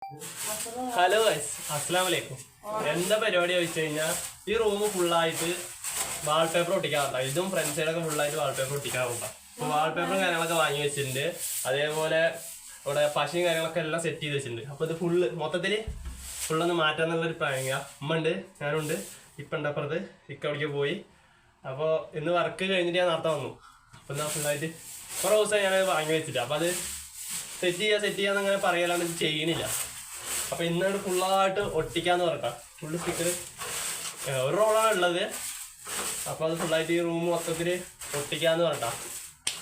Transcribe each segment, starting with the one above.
Hello guys, അസ്സലാമു അലൈക്കും. എന്താ പരിപാടി ചോദിച്ചു കഴിഞ്ഞാൽ ഈ റൂം ഫുള്ളായിട്ട് വാൾപേപ്പർ ഒട്ടിക്കാറുണ്ട്. ഇതും ഫ്രണ്ട്സിലൊക്കെ ഫുള്ളായിട്ട് വാൾപേപ്പർ ഒട്ടിക്കാറുണ്ട്. അപ്പോൾ വാൾപേപ്പറും കാര്യങ്ങളൊക്കെ വാങ്ങി വെച്ചിട്ടുണ്ട്. അതേപോലെ ഇവിടെ പശയും കാര്യങ്ങളൊക്കെ എല്ലാം സെറ്റ് ചെയ്ത് വെച്ചിട്ടുണ്ട്. അപ്പോൾ ഇത് മൊത്തത്തിൽ ഫുള്ളൊന്ന് മാറ്റാന്നുള്ളൊരു പ്ലാനിങ്ങാ. ഉമ്മ ഉണ്ട്, ഞാനുണ്ട്, ഇപ്പം ഉണ്ട് അപ്പുറത്ത്. ഇക്ക അവിടേക്ക് പോയി. അപ്പോൾ ഇന്ന് വർക്ക് കഴിഞ്ഞിട്ട് ഞാൻ നടത്താൻ വന്നു. അപ്പോൾ എന്നാൽ ഫുള്ളായിട്ട് കുറേ ദിവസമായി ഞാനത് വാങ്ങി വെച്ചിട്ട്. അപ്പോൾ അത് സെറ്റ് ചെയ്യാന്ന് അങ്ങനെ പറയലാണ്ട് ചെയ്യണില്ല. അപ്പോൾ ഇന്നാണ് ഫുള്ളായിട്ട് ഒട്ടിക്കാന്ന് പറഞ്ഞാ. ഫുള്ള് സ്റ്റിക്കർ ഒരു റോളാണ് ഉള്ളത്. അപ്പോൾ അത് ഫുള്ളായിട്ട് ഈ റൂം മൊത്തത്തിൽ ഒട്ടിക്കാന്ന് പറഞ്ഞാ.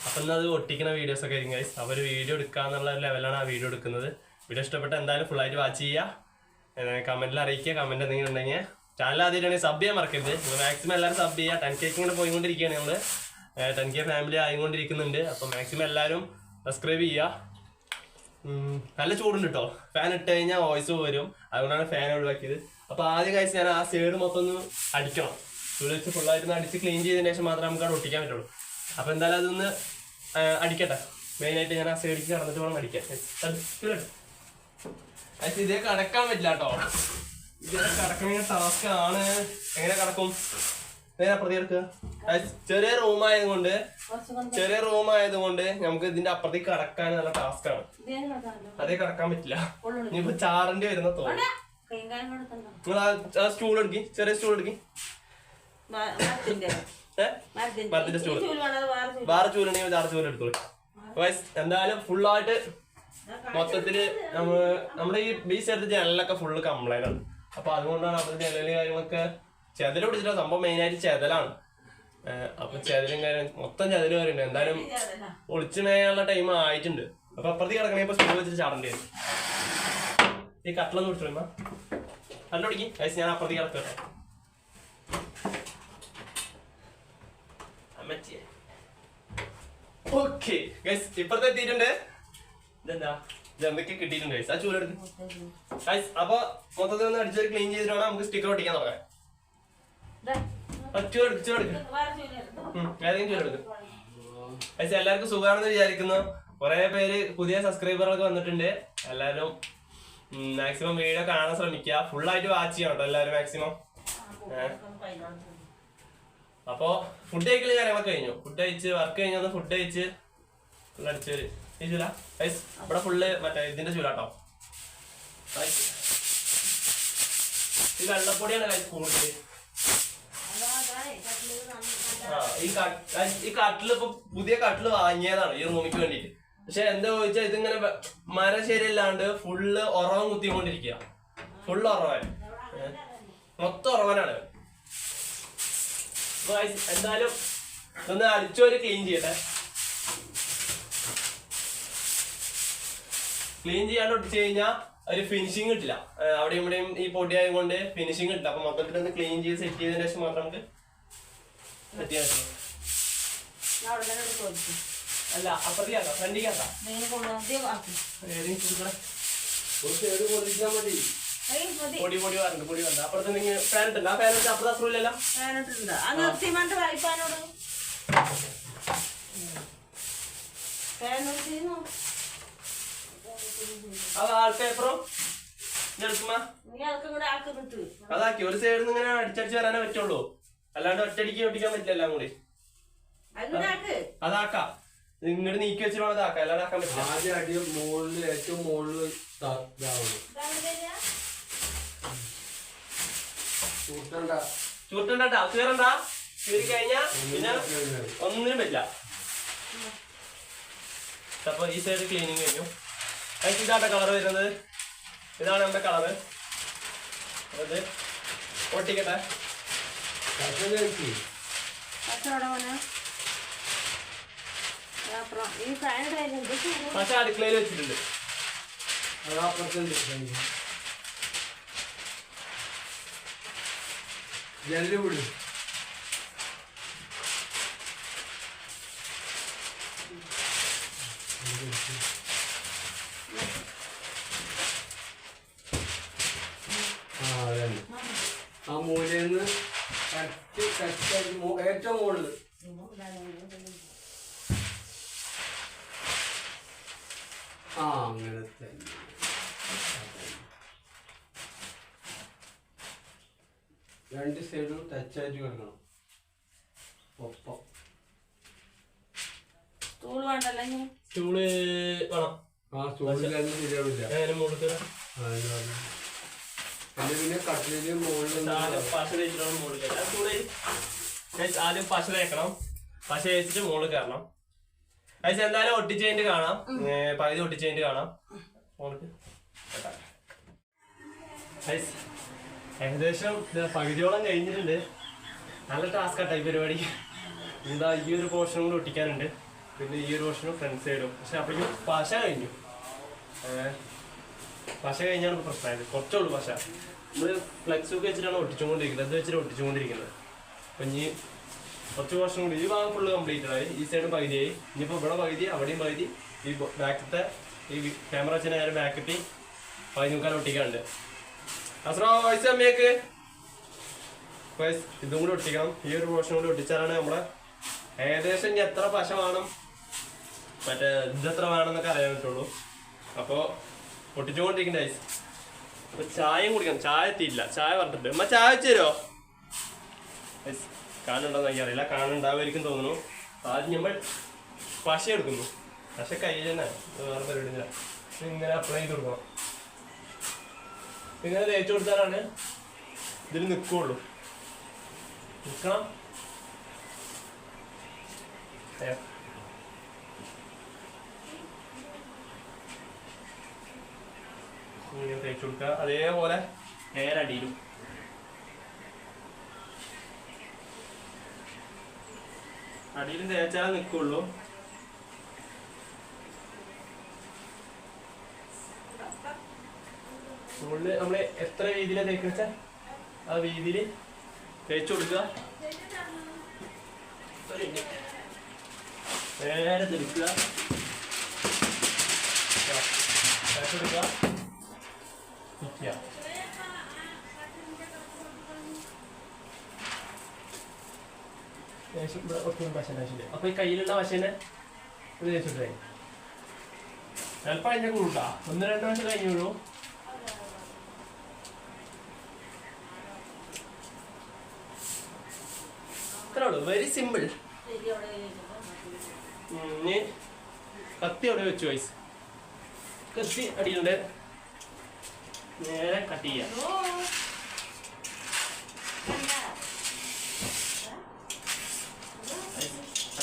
അപ്പം എന്നാൽ അത് ഒട്ടിക്കുന്ന വീഡിയോസൊക്കെ ആയിരിക്കും ഗൈസ്. അപ്പോൾ ഒരു വീഡിയോ എടുക്കാന്നുള്ള ലെവലാണ് ആ വീഡിയോ എടുക്കുന്നത്. വീഡിയോ ഇഷ്ടപ്പെട്ട എന്തായാലും ഫുള്ളായിട്ട് വാച്ച് ചെയ്യുക. കമൻറ്റിൽ അറിയിക്കുക. കമൻറ്റ് എന്തെങ്കിലും ഉണ്ടെങ്കിൽ ചാനൽ ആദ്യമായിട്ടാണെങ്കിൽ സബ് ചെയ്യാൻ മറക്കരുത്. മാക്സിമം എല്ലാവരും സബ് ചെയ്യുക. 10K ഇങ്ങനെ പോയിക്കൊണ്ടിരിക്കുകയാണ്. നമ്മൾ 10K ഫാമിലി ആയിക്കൊണ്ടിരിക്കുന്നുണ്ട്. അപ്പോൾ മാക്സിമം എല്ലാവരും സബ്സ്ക്രൈബ് ചെയ്യുക. നല്ല ചൂടുണ്ട് കേട്ടോ. ഫാൻ ഇട്ട് കഴിഞ്ഞാൽ വോയിസ് വരും. അതുകൊണ്ടാണ് ഫാൻ ഒഴിവാക്കിയത്. അപ്പോൾ ആദ്യം കഴിച്ച് ഞാൻ ആ സൈഡ് മൊത്തം ഒന്ന് അടിക്കണം. ചൂട് വെച്ച് ഫുള്ളായിട്ട് അടിച്ച് ക്ലീൻ ചെയ്തതിന് ശേഷം മാത്രമേ നമുക്ക് അവിടെ ഒട്ടിക്കാൻ പറ്റുള്ളൂ. അപ്പോൾ എന്തായാലും അതൊന്ന് അടിക്കട്ടെ. മെയിനായിട്ട് ഞാൻ ആ സൈഡിലേക്ക് കടന്നിട്ട് വേണം അടിക്കാൻ. ഇതേ കടക്കാൻ പറ്റില്ല കേട്ടോ. ഇതേ കടക്കണ ടാസ്ക് ആണ്. എങ്ങനെ കടക്കും? എങ്ങനെ പ്രതിയെടുക്കുക? ചെറിയ റൂം ആയതുകൊണ്ട് നമുക്ക് ഇതിന്റെ അപ്പുറത്തേക്ക് കടക്കാൻ നല്ല ടാസ്ക് ആണ്. അതേ കടക്കാൻ പറ്റില്ല. ഇനിയിപ്പോ ചാറിന്റെ വരുന്ന തോന്നുന്നു. നിങ്ങൾ ആ സ്റ്റൂൾ എടുക്കി, ചെറിയ സ്റ്റൂൾ എടുക്കി. മരത്തിന്റെ സ്റ്റൂൾ വേറെ ചൂലുണ്ടെങ്കിൽ വേറെ ചൂല് എടുത്തോളൂ. എന്തായാലും ഫുള്ളായിട്ട് മൊത്തത്തില് നമ്മുടെ ഈ സ്ഥലത്ത് ജനലൊക്കെ ഫുള്ള് കംപ്ലൈന്റ് ആണ്. അപ്പൊ അതുകൊണ്ടാണ് അപ്പുറത്തെ ജനല് കാര്യങ്ങളൊക്കെ ചെതല് പിടിച്ചിട്ട്. സംഭവം മെയിനായിട്ട് ചെതലാണ്. അപ്പൊ ചെതലും കാര്യം മൊത്തം ചെതല് പറയുന്നുണ്ട്. എന്തായാലും ഒളിച്ചിണയാനുള്ള ടൈം ആയിട്ടുണ്ട്. അപ്പൊ അപ്പുറത്തേക്ക് കിടക്കണേ ഇപ്പൊ സ്റ്റൂൾ വെച്ചിട്ട് ചാടേണ്ടി വരും. ഈ കട്ടിലൊന്ന് പിടിച്ചോ കല്ല പിടിക്കും ഗൈസ്. ഞാൻ അപ്പുറത്തേക്ക് കിടക്കട്ടെ. ഓക്കെ ഗൈസ്, ഇപ്പുറത്തെ എത്തിയിട്ടുണ്ട്. ഇതെന്താ എന്തൊക്കെ കിട്ടിയിട്ടുണ്ട് ഗൈസ്. ആ ചൂലെടുക്കും ഗൈസ്. അപ്പൊ മൊത്തത്തിൽ ഒന്ന് അടിച്ചൊരു ക്ലീൻ ചെയ്തിട്ട് വേണം നമുക്ക് സ്റ്റിക്കർ ഒട്ടിക്കാൻ തുടങ്ങാൻ. എല്ലാവർക്കും സുഖമാണെന്ന് വിചാരിക്കുന്നു. കുറെ പേര് പുതിയ സബ്സ്ക്രൈബറുകളൊക്കെ വന്നിട്ടുണ്ട്. എല്ലാവരും മാക്സിമം വീഡിയോ കാണാൻ ശ്രമിക്കുക. ഫുള്ളായിട്ട് വാച്ച് ചെയ്യണം കേട്ടോ എല്ലാവരും മാക്സിമം. അപ്പോ ഫുഡ് കഴിക്കല് കാര്യങ്ങളൊക്കെ കഴിഞ്ഞു. ഫുഡ് കഴിച്ച് വർക്ക് കഴിഞ്ഞൊന്ന് ഫുഡ് കഴിച്ച് ഫുൾ അടിച്ചൊരു ഈ ചൂല ഗൈസ്. ഇവിടെ ഫുള്ള് മറ്റേ ഇതിന്റെ ചൂലാട്ടോ. ഈ വെള്ളപ്പൊടിയാണ് ഗൈസ് കൂടുതൽ. ഈ കട്ടില് ഇപ്പൊ പുതിയ കട്ടില് വാങ്ങിയതാണ് ഈ റൂമിക്ക് വേണ്ടിട്ട്. പക്ഷെ എന്താ ചോദിച്ചാൽ ഇതിങ്ങനെ മരം ശരിയല്ലാണ്ട് ഫുള്ള് ഉറവൻ കുത്തിക്കൊണ്ടിരിക്കുക. ഫുള്ള് ഉറവൻ, മൊത്തം ഉറവനാണ്. എന്തായാലും ഒന്ന് അടിച്ചോര് ക്ലീൻ ചെയ്യട്ടെ. ക്ലീൻ ചെയ്യാണ്ട് ഒട്ടിച്ചു കഴിഞ്ഞാൽ ഒരു ഫിനിഷിങ് കിട്ടില്ല. അവിടെയും ഇവിടെയും ഈ പൊടി ആയതുകൊണ്ട് ഫിനിഷിങ് കിട്ടില്ല. അപ്പൊ മൊത്തത്തിൽ ഒന്ന് ക്ലീൻ ചെയ്ത് സെറ്റ് ചെയ്തതിന് ശേഷം മാത്രം നമുക്ക് സെറ്റ് ചെയ്യാൻ പറ്റും. അല്ല അപ്പുറത്തേക്കാ ഫ്രണ്ടിക്കാ പൊടി പറഞ്ഞിട്ട് പൊടി വേണ്ട. അപ്പുറത്ത് ഫാൻ ഇട്ടുണ്ട്. ആ ഫാൻ വെച്ച് അപ്പുറത്ത് അസുഖമില്ലല്ലോ. ആ വാൾപേപ്പറും അതാക്കി ഒരു സൈഡിൽ നിന്ന് ഇങ്ങനെ അടിച്ചടിച്ച് വരാനേ പറ്റുള്ളൂ. അല്ലാണ്ട് ഒറ്റടിക്ക് ഒട്ടിക്കാൻ പറ്റില്ല. എല്ലാം കൂടി അതാക്കാം. ഇങ്ങോട്ട് നീക്കി വെച്ചിട്ട് വേണം അതാക്കാം. അല്ലാണ്ട് ആക്കാൻ പറ്റില്ല. ആദ്യം അടി മുകളിൽ ഏറ്റവും മുകളിൽ ചൂട്ടണ്ടാ കീറണ്ട. കീറി കഴിഞ്ഞാ പിന്നെ ഒന്നിനും പറ്റില്ല. അപ്പൊ ഈ സൈഡ് ക്ലീനിങ് കഴിഞ്ഞു. ഇതാട്ടെ കളർ വരുന്നത്. ഇതാണ് നമ്മുടെ കളറ്. അത് ഒട്ടിക്കട്ടെ. പക്ഷെ അടുക്കളയിൽ വെച്ചിട്ടുണ്ട്. ജനല് വിടും. ആ മൂലന്ന് ഏറ്റവും മുകളിൽ അങ്ങനത്തെ രണ്ട് സൈഡും ടച്ച് ആയിട്ട് കിടക്കണം. ഒപ്പം സ്റ്റൂള് വേണ്ടല്ലോ ഇനി. സ്റ്റൂള് വേണം. ആ സ്റ്റൂളിലൊന്നും ശരിയാവില്ല. അങ്ങനെ മുകളിൽ പിന്നെ കട്ടിലിന് മുകളിൽ പശ തേച്ചിട്ടാണ് മുകളിൽ കയറ്റാം. സ്റ്റൂള് ആദ്യം പശ തേക്കണം. പശ തേച്ചിട്ട് മുകളിൽ കയറണം. അത് എന്തായാലും ഒട്ടിച്ച് കഴിഞ്ഞിട്ട് കാണാം. പകുതി ഒട്ടിച്ച് കഴിഞ്ഞിട്ട് കാണാം. ഏകദേശം പകുതിയോളം കഴിഞ്ഞിട്ടുണ്ട്. നല്ല ടാസ്ക് ആട്ടെ ഈ പരിപാടി. എന്താ ഈ ഒരു പോർഷനും കൂടി ഒട്ടിക്കാനുണ്ട്. പിന്നെ ഈ ഒരു പോർഷനും ഫ്രണ്ട് സൈഡും. പക്ഷെ അപ്പോഴേക്കും പശ കഴിഞ്ഞു. പശ കഴിഞ്ഞാണ് പ്രശ്നമായത്. കുറച്ചുള്ളൂ പശ. നമ്മൾ ഫ്ലെക്സ് ഒക്കെ വെച്ചിട്ടാണ് ഒട്ടിച്ചുകൊണ്ടിരിക്കുന്നത്. അത് വെച്ചിട്ട് ഒട്ടിച്ചുകൊണ്ടിരിക്കുന്നത്. അപ്പം ഇനി കുറച്ച് പോർഷൻ കൂടി. ഈ ഭാഗം ഫുള്ള് കംപ്ലീറ്റ് ആയി. ഈ സൈഡും പകുതിയായി. ഇനിയിപ്പോൾ ഇവിടെ പകുതി, അവിടെയും പകുതി. ഈ ബാക്കത്തെ ഈ ക്യാമറ വെച്ച് നേരെ ബാക്കെത്തി 15 ഒട്ടിക്കാനുണ്ട്. അസ്രോ വയസ്സ് അമ്മയൊക്കെ ഇതും കൂടി ഒട്ടിക്കണം. ഈ ഒരു പോർഷൻ കൂടി ഒട്ടിച്ചാലാണ് നമ്മളെ ഏകദേശം ഇനി എത്ര പശ വേണം, മറ്റേ ഇതെത്ര വേണമെന്നൊക്കെ അറിയാൻ പറ്റുള്ളൂ. അപ്പോൾ ഒട്ടിച്ചുകൊണ്ടിരിക്കണ്ട ഐസ്. അപ്പോൾ ചായയും കുടിക്കണം. ചായ എത്തിയില്ല. ചായ പറഞ്ഞിട്ടുണ്ട്. അമ്മ ചായ വെച്ച് തരുമോ? ഐസ് കാണുന്നുണ്ടോന്ന് എനിക്കറിയില്ല. കാണുന്നുണ്ടാവുമായിരിക്കും തോന്നുന്നു. ആദ്യം നമ്മൾ പശ എടുക്കുന്നു. പശ കയ്യിൽ തന്നെ, വേറെ പരിപാടിയില്ല. ഇങ്ങനെ അപ്ലൈ ചെയ്ത് കൊടുക്കണം. ഇങ്ങനെ തേച്ച് കൊടുത്താലാണ് ഇതിൽ നിൽക്കുള്ളൂ. നിൽക്കണം. ഇങ്ങനെ തേച്ച് കൊടുക്കുക. അതേപോലെ നേരെ അടിയിലും. അടിയിലും തേച്ചാലേ നിൽക്കുള്ളൂ. മുകളിൽ നമ്മൾ എത്ര വീതിയിലാണ് തേക്കുക വെച്ചാൽ ആ വീതിയിൽ തേച്ച് കൊടുക്കുക. നേരെ തിരിക്കുക. തേച്ച് കൊടുക്കുക. അപ്പൊ ഈ കയ്യിലുള്ള വശനെ ഇത് തേച്ചിട്ടേ ചിലപ്പോൾ അതിൻ്റെ കൂട്ടാ 1-2 വശം കഴിഞ്ഞുള്ളൂ. അത്രേ ഉള്ളൂ. Very simple. കത്തി അവിടെ വെച്ചു വയസ്സ്. കത്തി അടിയിലുണ്ട്. നേരെ കട്ട് ചെയ്യാം.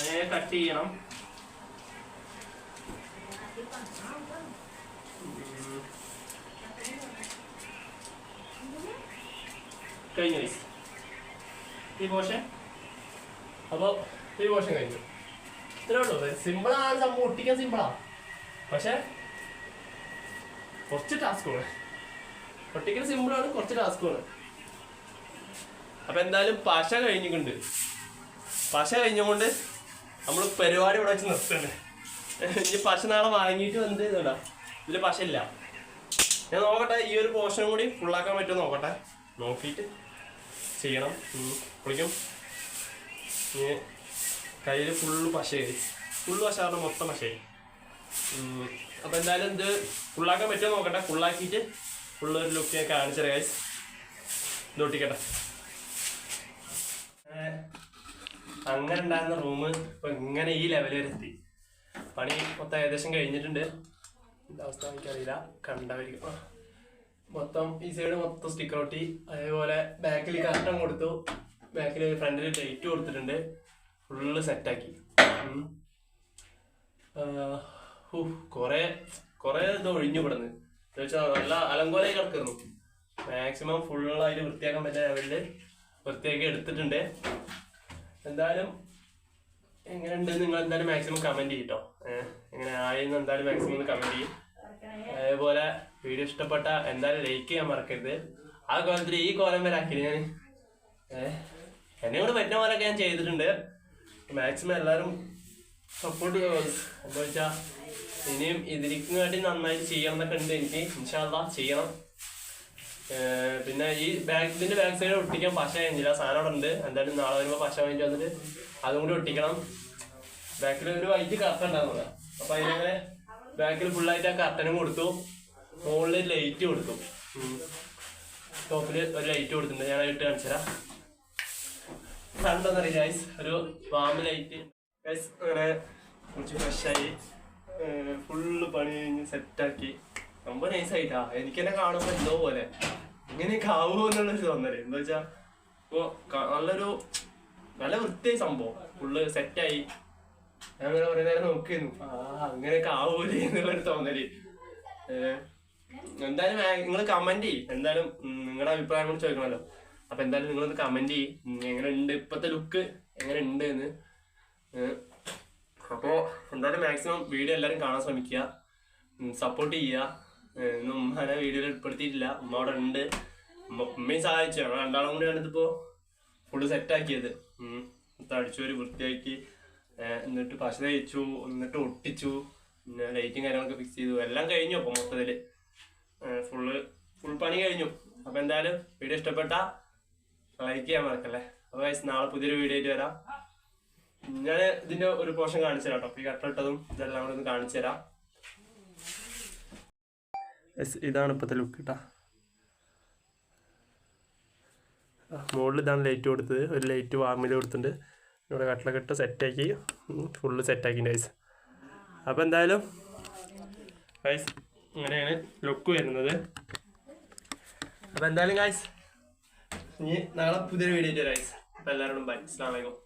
നേരെ കട്ട് ചെയ്യണം. കഴിഞ്ഞു വയസ്സ് ഈ പോഷൻ. അപ്പോൾ ഈ പോഷൻ കഴിഞ്ഞു. ഇത്രേ ഉള്ളൂ. സിമ്പിളാണ് സംഭവം. ഒട്ടിക്കാൻ സിമ്പിളാണ്. പക്ഷെ കുറച്ച് ടാസ്ക്കുകൾ. ഒട്ടിക്കൽ സിമ്പിളാണ്, കുറച്ച് ടാസ്ക്കുകൾ. അപ്പം എന്തായാലും പശ കഴിഞ്ഞിട്ടുണ്ട്. പശ കഴിഞ്ഞുകൊണ്ട് നമ്മൾ പരിപാടി ഇവിടെ വെച്ച് നിർത്തുന്നുണ്ട്. ഇനി പശ നാളെ വാങ്ങിയിട്ട് വന്നിട്ട് ഇതുണ്ടാ ഇതിൽ പശ ഇല്ല. ഞാൻ നോക്കട്ടെ ഈ ഒരു പോർഷനും കൂടി ഫുള്ളാക്കാൻ പറ്റുമോ നോക്കട്ടെ. നോക്കിയിട്ട് ചെയ്യണം. കുളിക്കും. കയ്യിൽ ഫുള്ള് പശയായി. ഫുള്ള് പശ പറഞ്ഞാൽ മൊത്തം പശയായി. അപ്പം എന്തായാലും ഇത് ഫുള്ളാക്കാൻ പറ്റുമോ നോക്കട്ടെ. ഫുള്ളാക്കിയിട്ട് ഫുള്ളൊരു ലുക്ക് ഞാൻ കാണിച്ചു തരാം ഗൈസ്. ഇത് ഒട്ടിക്കട്ടെ. അങ്ങനെ ഉണ്ടായിരുന്ന റൂം ഇപ്പം ഇങ്ങനെ ഈ ലെവൽ വരെ എത്തി. പണി മൊത്തം ഏകദേശം കഴിഞ്ഞിട്ടുണ്ട്. എന്താ അവസ്ഥ എനിക്കറിയില്ല. കണ്ടായിരിക്കും. മൊത്തം ഈ സൈഡ് മൊത്തം സ്റ്റിക്കർ ഒട്ടി. അതേപോലെ ബാക്കിൽ കർട്ടൻ കൊടുത്തു. ബാക്കിൽ ഫ്രണ്ടിൽ ലൈറ്റ് കൊടുത്തിട്ടുണ്ട്. ഫുള്ള് സെറ്റാക്കി. കുറേ ഇത് ഒഴിഞ്ഞു പെടുന്നു. എന്ന് വെച്ചാൽ നല്ല അലങ്കോലായി കിടക്കുന്നു. മാക്സിമം ഫുള്ളായിട്ട് വൃത്തിയാക്കാൻ പറ്റിയ ലെവലിൽ വൃത്തിയാക്കി എടുത്തിട്ടുണ്ട്. എന്തായാലും എങ്ങനെയുണ്ട് നിങ്ങൾ എന്തായാലും മാക്സിമം കമൻറ്റ് ചെയ്യട്ടോ. എങ്ങനെ ആയെന്ന് എന്തായാലും മാക്സിമം ഒന്ന് കമൻറ്റ് ചെയ്യും. അതേപോലെ വീഡിയോ ഇഷ്ടപ്പെട്ട എന്തായാലും ലൈക്ക് ചെയ്യാൻ മറക്കരുത്. ആ കോലത്തിൽ ഈ കോലം വരെ ആക്കില്ല ഞാൻ. എന്നെ കൂടെ പറ്റുന്ന പോലെയൊക്കെ ഞാൻ ചെയ്തിട്ടുണ്ട്. മാക്സിമം എല്ലാവരും സപ്പോർട്ട് ചെയ്യുക. എന്താ വെച്ചാൽ ഇനിയും ഇതിലേക്ക് വേണ്ടി നന്നായിട്ട് ചെയ്യണം എന്നൊക്കെ ഉണ്ട് എനിക്ക്. ഇൻഷാ അല്ലാഹ് ചെയ്യണം. പിന്നെ ഈ ഇതിന്റെ ബാക്ക് സൈഡ് ഒട്ടിക്കാൻ പശ കഴിഞ്ഞില്ല. സാധനം അവിടെ ഉണ്ട്. എന്തായാലും നാളെ വരുമ്പോൾ പശ വാങ്ങിച്ച് വന്നിട്ട് അതും കൂടി ഒട്ടിക്കണം. ബാക്കിൽ ഒരു വൈറ്റ് കർട്ടൻ ഉണ്ടാകുന്നത്. അപ്പൊ അതിനങ്ങനെ ബാക്കിൽ ഫുള്ളായിട്ട് ആ കർട്ടനും കൊടുത്തു. മുകളിൽ ലൈറ്റ് കൊടുത്തു. ടോപ്പിൽ ഒരു ലൈറ്റ് കൊടുത്തിട്ടുണ്ട്, ഞാൻ ഇട്ട് കാണിച്ചു തരാം. കണ്ടോന്നറിയില്ല ഗൈസ്, ഒരു വാം ലൈറ്റ് ഗൈസ്. അങ്ങനെ കുറച്ച് ഫ്രഷായി ഫുള്ള് പണി കഴിഞ്ഞ് സെറ്റാക്കി. സംഭവം നൈസായിട്ടാ. എനിക്ക് തന്നെ കാണുമ്പോൾ എന്തോ പോലെ ഇങ്ങനെയൊക്കെ ആവുമോ എന്നുള്ളൊരു തോന്നല്. എന്താ വെച്ചാൽ ഇപ്പോൾ നല്ല വൃത്തിയായി സംഭവം ഫുള്ള് സെറ്റായി. ഞാൻ അങ്ങനെ കുറേ നേരം നോക്കിയിരുന്നു, അങ്ങനെയൊക്കെ ആവൂലേ എന്നുള്ളൊരു തോന്നല്. എന്തായാലും നിങ്ങൾ കമന്റ് ചെയ്യും, എന്തായാലും നിങ്ങളുടെ അഭിപ്രായം കൂടി ചോദിക്കണമല്ലോ. അപ്പൊ എന്തായാലും നിങ്ങളൊന്ന് കമന്റ് ചെയ്യും എങ്ങനെ ഉണ്ട് ഇപ്പോഴത്തെ ലുക്ക്, എങ്ങനെ ഉണ്ട് എന്ന്. അപ്പോൾ എന്തായാലും മാക്സിമം വീഡിയോ എല്ലാവരും കാണാൻ ശ്രമിക്കുക, സപ്പോർട്ട് ചെയ്യുക. ഇന്ന് ഉമ്മനെ വീഡിയോയിൽ ഉൾപ്പെടുത്തിയിട്ടില്ല, ഉമ്മ അവിടെ ഉണ്ട്. ഉമ്മയും സഹായിച്ചു. ഞങ്ങൾ രണ്ടാളും കൂടിയാണ് ഇതിപ്പോൾ ഫുള്ള് സെറ്റാക്കിയത്. അടിച്ചു ഒരു വൃത്തിയാക്കി, എന്നിട്ട് പശ തയ്ച്ചു, എന്നിട്ട് ഒട്ടിച്ചു, പിന്നെ ലൈറ്റും കാര്യങ്ങളൊക്കെ ഫിക്സ് ചെയ്തു. എല്ലാം കഴിഞ്ഞു. അപ്പോൾ മൊത്തത്തിൽ ഫുൾ പണി കഴിഞ്ഞു. അപ്പോൾ എന്തായാലും വീഡിയോ ഇഷ്ടപ്പെട്ടാൽ ലൈക്ക് ചെയ്യാൻ മറക്കല്ലേ. അപ്പോൾ നാളെ പുതിയൊരു വീഡിയോ ആയിട്ട് വരാം. ഞാൻ ഇതിൻ്റെ ഒരു പോർഷൻ കാണിച്ചു തരാം കേട്ടോ. ഈ കട്ടറിട്ടതും ഇതെല്ലാം കൂടെ ഒന്ന് കാണിച്ചു തരാം. ഇതാണ് ഇപ്പോഴത്തെ ലുക്ക് കേട്ടോ. മുകളിൽ ഇതാണ് ലൈറ്റ് കൊടുത്തത്, ഒരു ലൈറ്റ് വാമിൽ കൊടുത്തിട്ടുണ്ട്. ഇവിടെ കട്ടിലൊക്കെ ഇട്ട് സെറ്റാക്കി ഫുള്ള് സെറ്റാക്കി ഗൈസ്. അപ്പോൾ എന്തായാലും ഗൈസ് ഇങ്ങനെയാണ് ലുക്ക് വരുന്നത്. അപ്പോൾ എന്തായാലും ഗൈസ് ഇനി നാളെ പുതിയൊരു വീഡിയോ ആയിട്ട് വരാം ഗൈസ്. അപ്പോൾ എല്ലാവരോടും ബൈ. അസ്സലാമു അലൈക്കും.